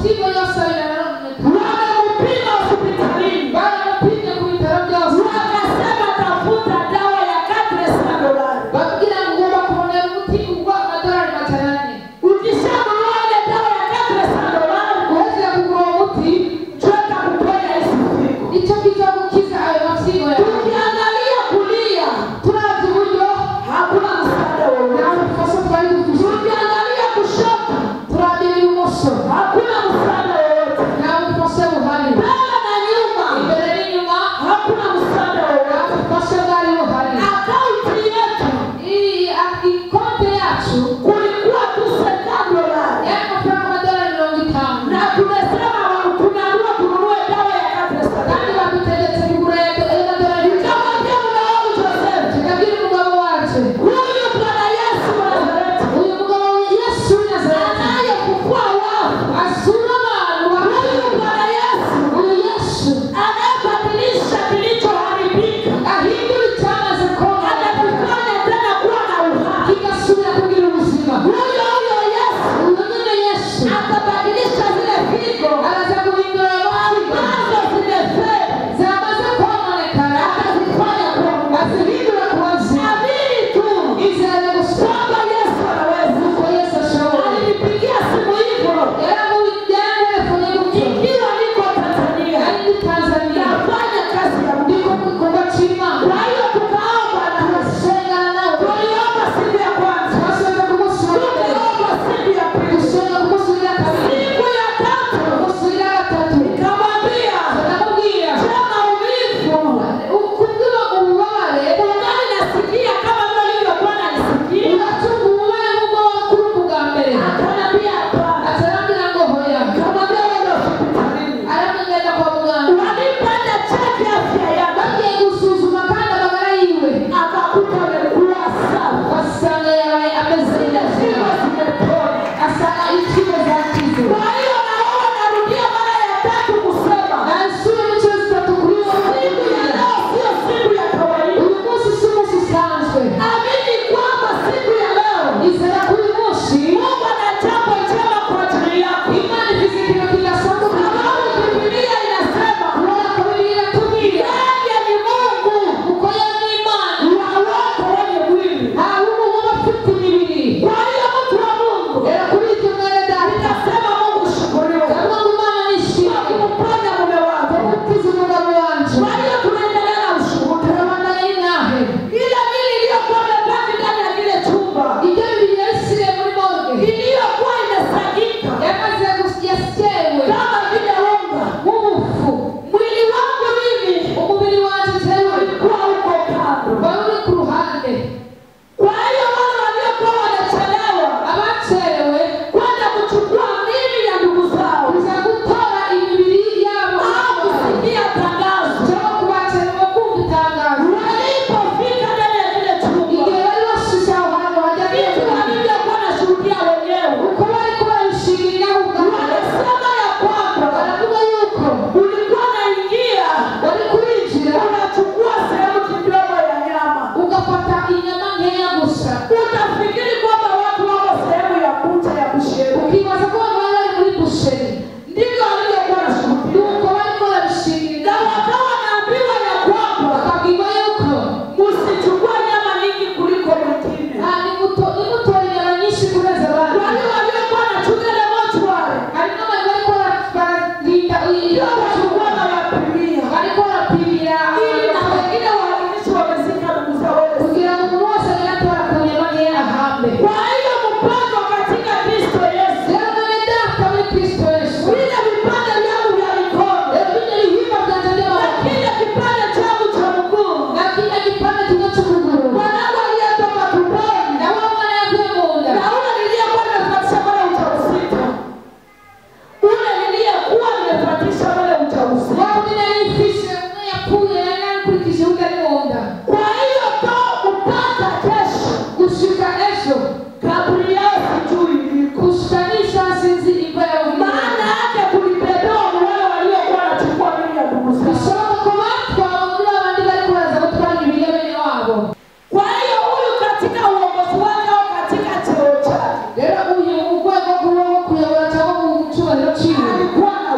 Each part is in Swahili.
mutigo yose yararoneka. Wamempima hospitalini. Baramupimye ku bitaro byose. Wakasema tafuta dawa ya $400. Babwira ngo bakubonera umuti ugwa amadolari 400. Ukishamwona dawa ya $400, Uweze kugura umuti chota kuponya isifiku. icyo kizagukiza ayo masigo yawe. Tukiangalia kulia, Turazi uburyo hakuna msaada wowote. nta bufasha twari dufite. Tukiangalia kushoto, Turabira ibumoso hakuna msaada wowote. nta bufasha buhari. Mbele na nyuma, Imbere n'inyuma hakuna msaada nta wowote. bufasha bwari buhari. Akaunti yetu Konti yacu kulikuwa tu $50. yari amafaranga amadolari 50. Na tumesema tumeambiwa tununue dawa ya $400. Kandi badutegetse kugura amadolari 50. Nikamwambia mume wangu Joseph, Tukabwira umugabo wacu, huyu Bwana Yesu wa Nazareti uyu mugabo Yesu w'i Nazareti anayefufua wafu azura abantu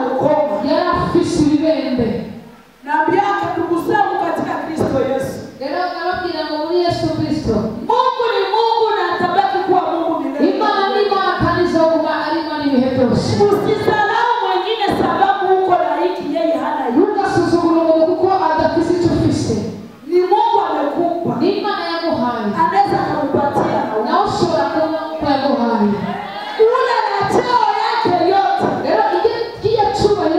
na ukoma. yari afise ibibembe. Naambia ndugu zangu katika Kristo Yesu, Rero nababwira ngo muri Yesu Kristo, Mungu ni Mungu na atabaki kuwa Mungu milele. Imana ni Imana kandi izoguma ari Imana ibihe byose. Usisahau mwingine sababu uko laiki yeye hana. Ntugasuzugure umuntu kuko adafise icyo ufise. Ni Mungu amekupa. Ni Imana yaguhaye. Anaweza kukupatia nawe ushobora kuba yaguhaye. Ule na cheo yake yote. Rero igihe cyubahiro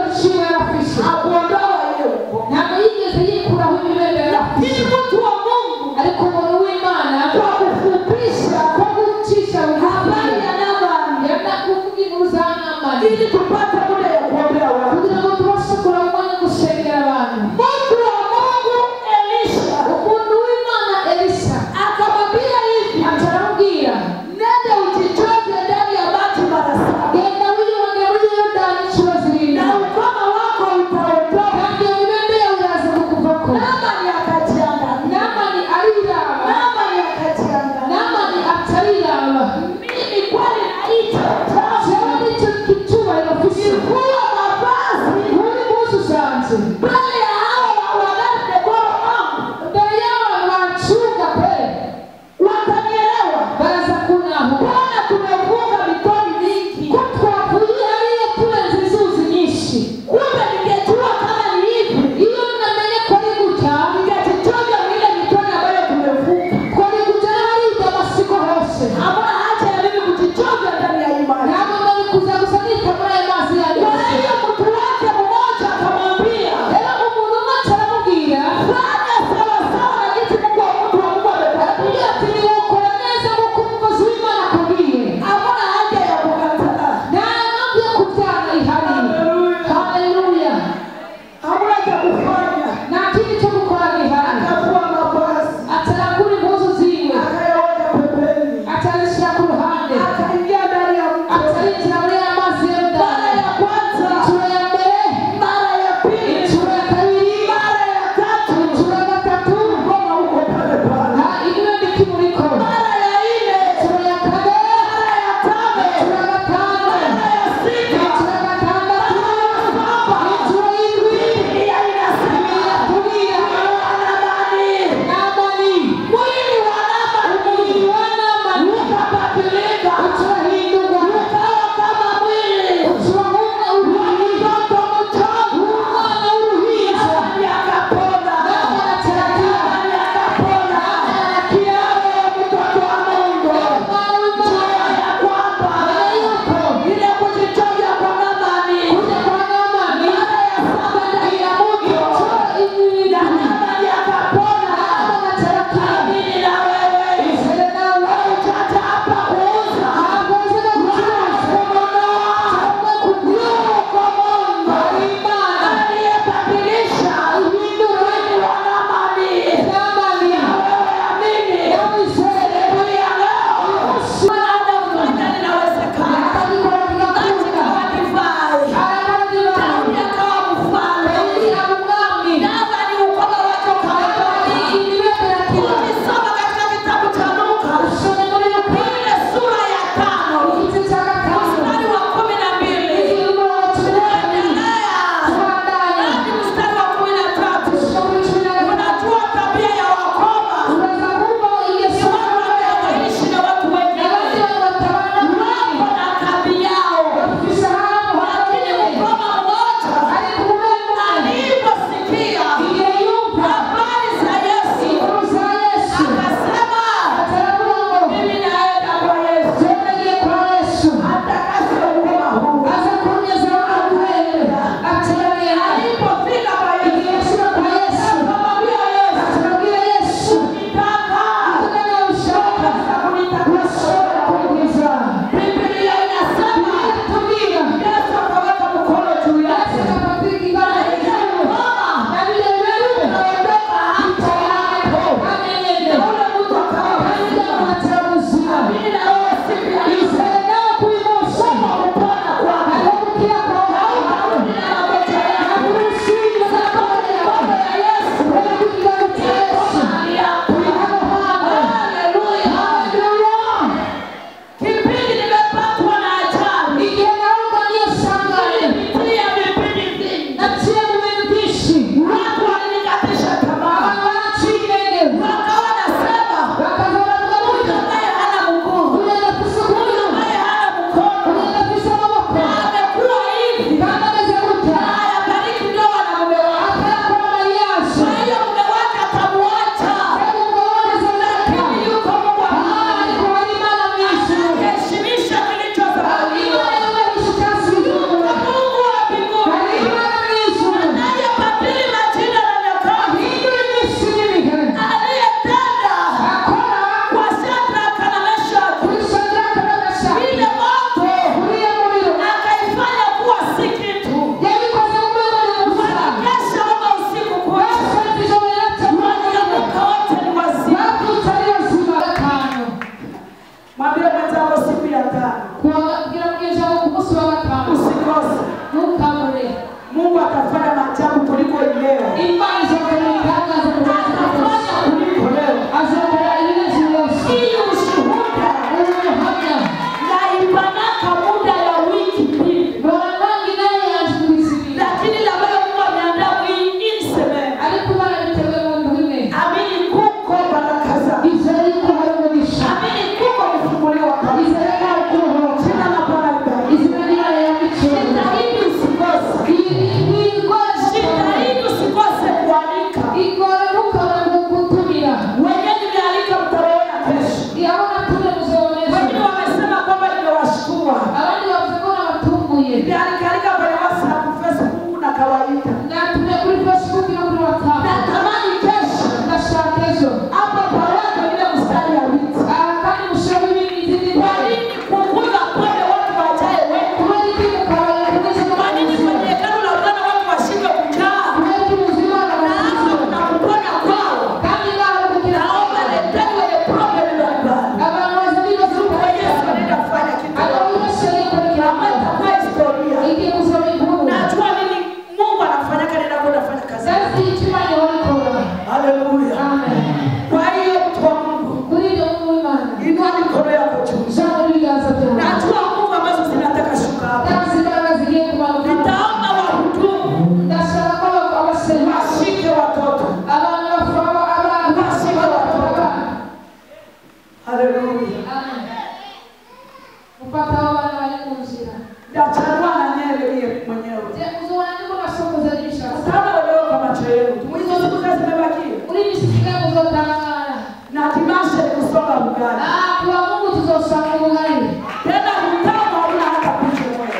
ugali. Kwa Mungu tuzosanga ugali. Tena utamu hauna hata picha moja.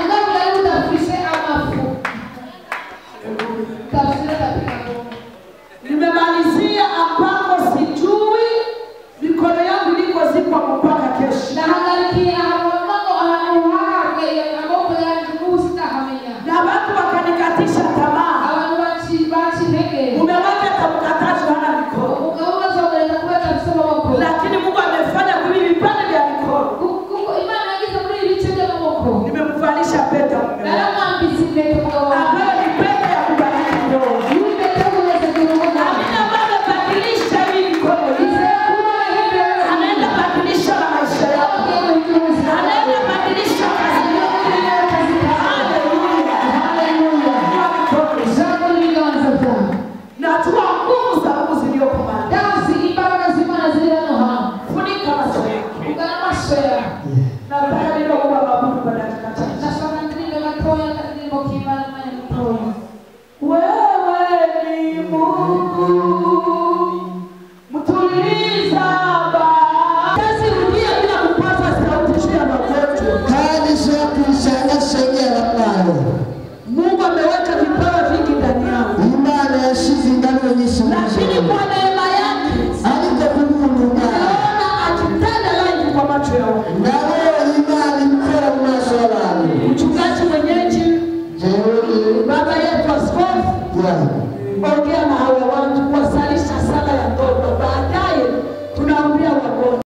Ugali leo utafishe amafu. Tafsiri katika Mungu. Nimemalizia ambako sijui mikono yangu liko zipo mpaka kesho. Na hangalikia mambo anuhage mambo ya ngusta hamenya. Na watu wakanikatisha tamaa. Abantu bachi nege. Umeweka tamkataji hana mikono. Ukaona zogeleza kuweka msema wako. Lakini Mungu amefanya kuli vipande vya mikono. Kuko imani agiza kuli viche vya wako. Nimemvalisha pete mume. Na mwambi sipete kwa wako. Ambayo ni pete ya kubariki ndoa. Nasema ndivyo watoya ndivyo kimana